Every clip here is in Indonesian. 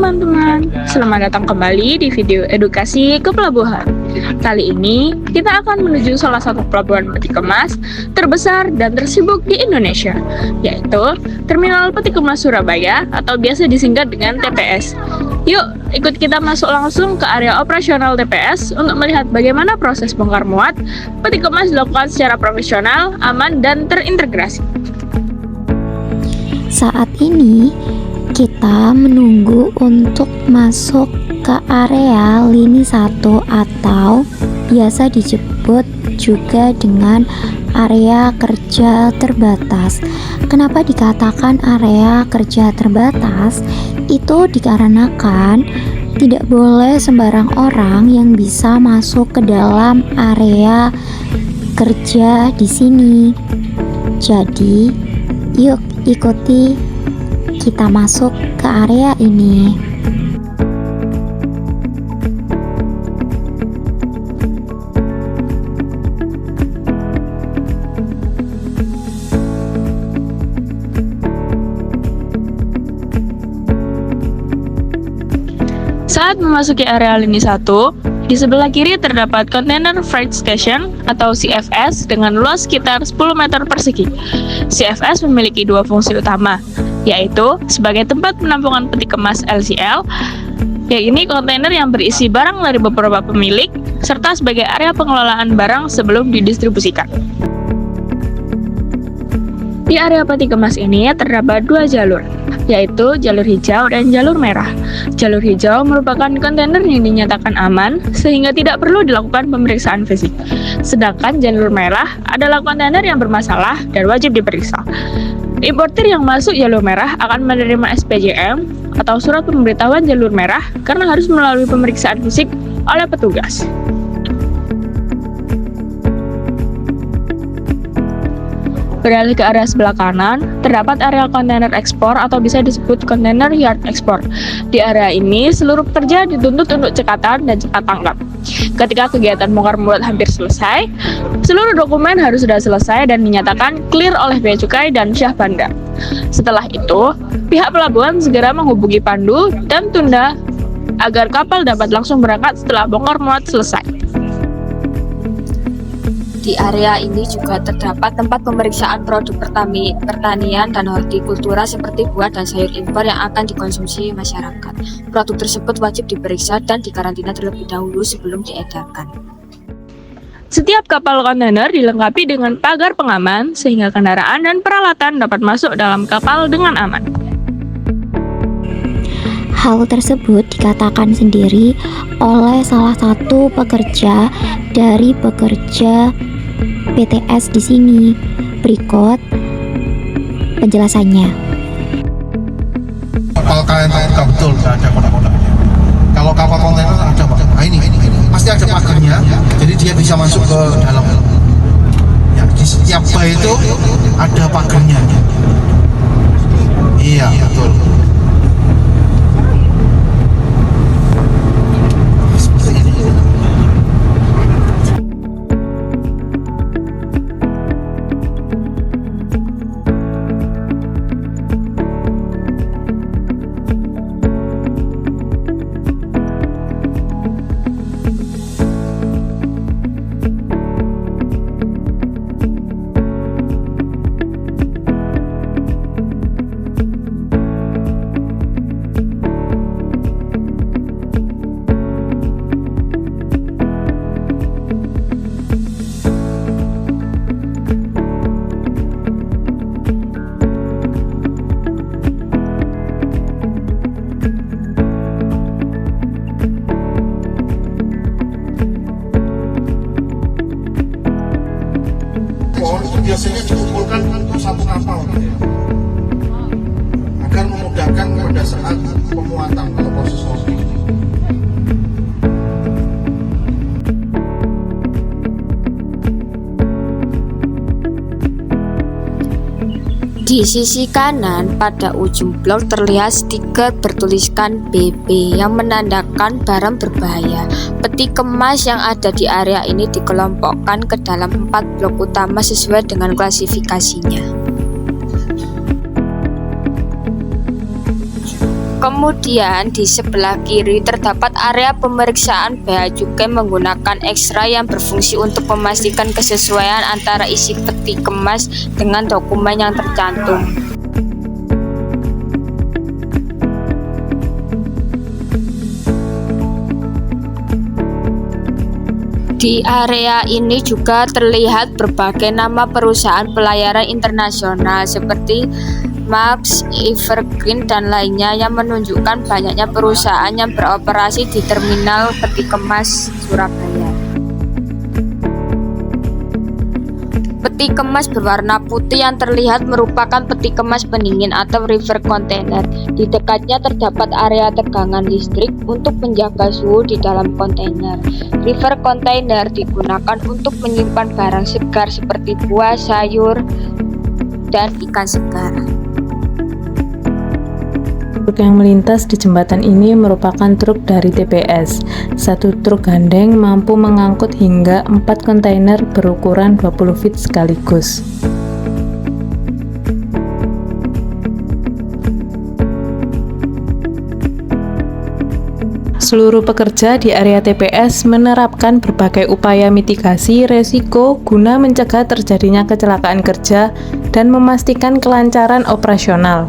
teman-teman, selamat datang kembali di video edukasi ke pelabuhan. Kali ini kita akan menuju salah satu pelabuhan peti kemas terbesar dan tersibuk di Indonesia, yaitu Terminal Peti Kemas Surabaya atau biasa disingkat dengan TPS. Yuk, ikut kita masuk langsung ke area operasional TPS untuk melihat bagaimana proses bongkar muat peti kemas dilakukan secara profesional, aman, dan terintegrasi. Saat ini kita menunggu untuk masuk ke area lini 1 atau biasa disebut juga dengan area kerja terbatas. Kenapa dikatakan area kerja terbatas? Itu dikarenakan tidak boleh sembarang orang yang bisa masuk ke dalam area kerja di sini. Jadi, yuk ikuti kita masuk ke area ini. Saat memasuki area lini 1, di sebelah kiri terdapat Container Freight Station atau CFS dengan luas sekitar 10 meter persegi. CFS memiliki dua fungsi utama, yaitu sebagai tempat penampungan peti kemas LCL, yakni kontainer yang berisi barang dari beberapa pemilik, serta sebagai area pengelolaan barang sebelum didistribusikan. Di area peti kemas ini terdapat dua jalur, yaitu jalur hijau dan jalur merah. Jalur hijau merupakan kontainer yang dinyatakan aman sehingga tidak perlu dilakukan pemeriksaan fisik. Sedangkan jalur merah adalah kontainer yang bermasalah dan wajib diperiksa. Importir yang masuk jalur merah akan menerima SPJM atau surat pemberitahuan jalur merah karena harus melalui pemeriksaan fisik oleh petugas. Beralih ke area sebelah kanan, terdapat area kontainer ekspor atau bisa disebut kontainer yard ekspor. Di area ini, seluruh pekerja dituntut untuk cekatan dan cepat tanggap. Ketika kegiatan bongkar muat hampir selesai, seluruh dokumen harus sudah selesai dan dinyatakan clear oleh Bea Cukai dan Syah Bandar. Setelah itu, pihak pelabuhan segera menghubungi Pandu dan Tunda agar kapal dapat langsung berangkat setelah bongkar muat selesai. Di area ini juga terdapat tempat pemeriksaan produk pertanian dan hortikultura seperti buah dan sayur impor yang akan dikonsumsi masyarakat. Produk tersebut wajib diperiksa dan dikarantina terlebih dahulu sebelum diedarkan. Setiap kapal kontainer dilengkapi dengan pagar pengaman sehingga kendaraan dan peralatan dapat masuk dalam kapal dengan aman. Hal tersebut dikatakan sendiri oleh salah satu pekerja dari pekerja PTS di sini. Berikut penjelasannya. Kapal KN terbuka betul, tidak ada kotak-kotaknya. Kalau kapal kontainer ada Pak. Nah, ini pasti ada pagarnya, jadi dia bisa masuk ke dalam. Ya, di setiap bay itu ada pagarnya. Iya, betul. Biasanya dikumpulkan untuk satu kapal agar memudahkan pada saat pemuatan atau proses loading. Di sisi kanan pada ujung blok terlihat stiker bertuliskan BB yang menandakan barang berbahaya. Peti kemas yang ada di area ini dikelompokkan ke dalam 4 blok utama sesuai dengan klasifikasinya. Kemudian di sebelah kiri terdapat area pemeriksaan bea cukai menggunakan X-ray yang berfungsi untuk memastikan kesesuaian antara isi peti kemas dengan dokumen yang tercantum. Di area ini juga terlihat berbagai nama perusahaan pelayaran internasional seperti Max, Evergreen, dan lainnya yang menunjukkan banyaknya perusahaan yang beroperasi di terminal peti kemas Surabaya. Peti kemas berwarna putih yang terlihat merupakan peti kemas pendingin atau river container. Di dekatnya terdapat area tegangan listrik untuk menjaga suhu di dalam kontainer. River container digunakan untuk menyimpan barang segar seperti buah, sayur, dan ikan segar. Truk yang melintas di jembatan ini merupakan truk dari TPS. Satu truk gandeng mampu mengangkut hingga 4 kontainer berukuran 20 feet sekaligus. Seluruh pekerja di area TPS menerapkan berbagai upaya mitigasi resiko guna mencegah terjadinya kecelakaan kerja dan memastikan kelancaran operasional.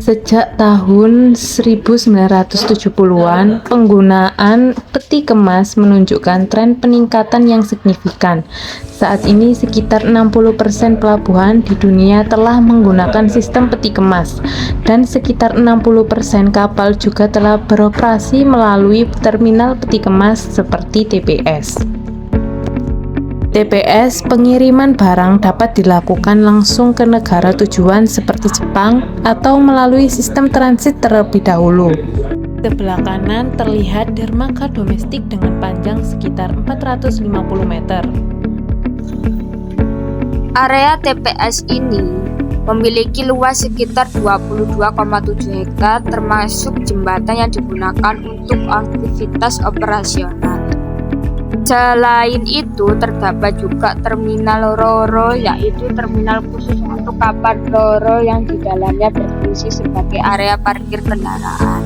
Sejak tahun 1970-an, penggunaan peti kemas menunjukkan tren peningkatan yang signifikan. Saat ini sekitar 60% pelabuhan di dunia telah menggunakan sistem peti kemas, dan sekitar 60% kapal juga telah beroperasi melalui terminal peti kemas seperti TPS. TPS, pengiriman barang dapat dilakukan langsung ke negara tujuan seperti Jepang atau melalui sistem transit terlebih dahulu. Sebelah kanan terlihat dermaga domestik dengan panjang sekitar 450 meter. Area TPS ini memiliki luas sekitar 22,7 hektar termasuk jembatan yang digunakan untuk aktivitas operasional. Selain itu, terdapat juga terminal Ro-Ro, yaitu terminal khusus untuk kapal Ro-Ro yang di dalamnya berfungsi sebagai area parkir kendaraan.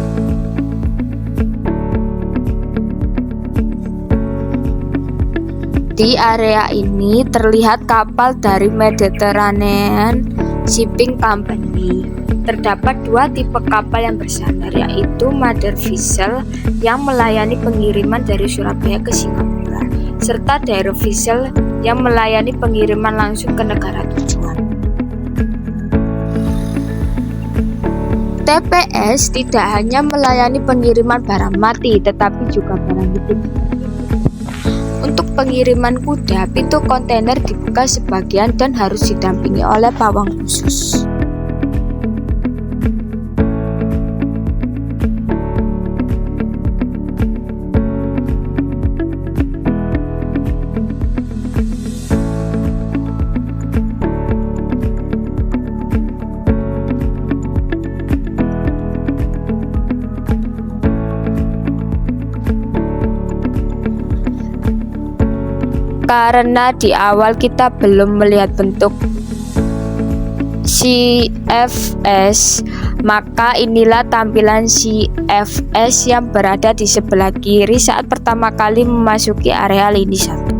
Di area ini terlihat kapal dari Mediterranean Shipping Company. Terdapat 2 tipe kapal yang bersandar, yaitu Mother Vessel yang melayani pengiriman dari Surabaya ke Singapura, serta Dairo Vessel yang melayani pengiriman langsung ke negara tujuan. TPS tidak hanya melayani pengiriman barang mati, tetapi juga barang hidup. Untuk pengiriman kuda, pintu kontainer dibuka sebagian dan harus didampingi oleh pawang khusus. Karena di awal kita belum melihat bentuk CFS, maka inilah tampilan CFS yang berada di sebelah kiri saat pertama kali memasuki area lini 1.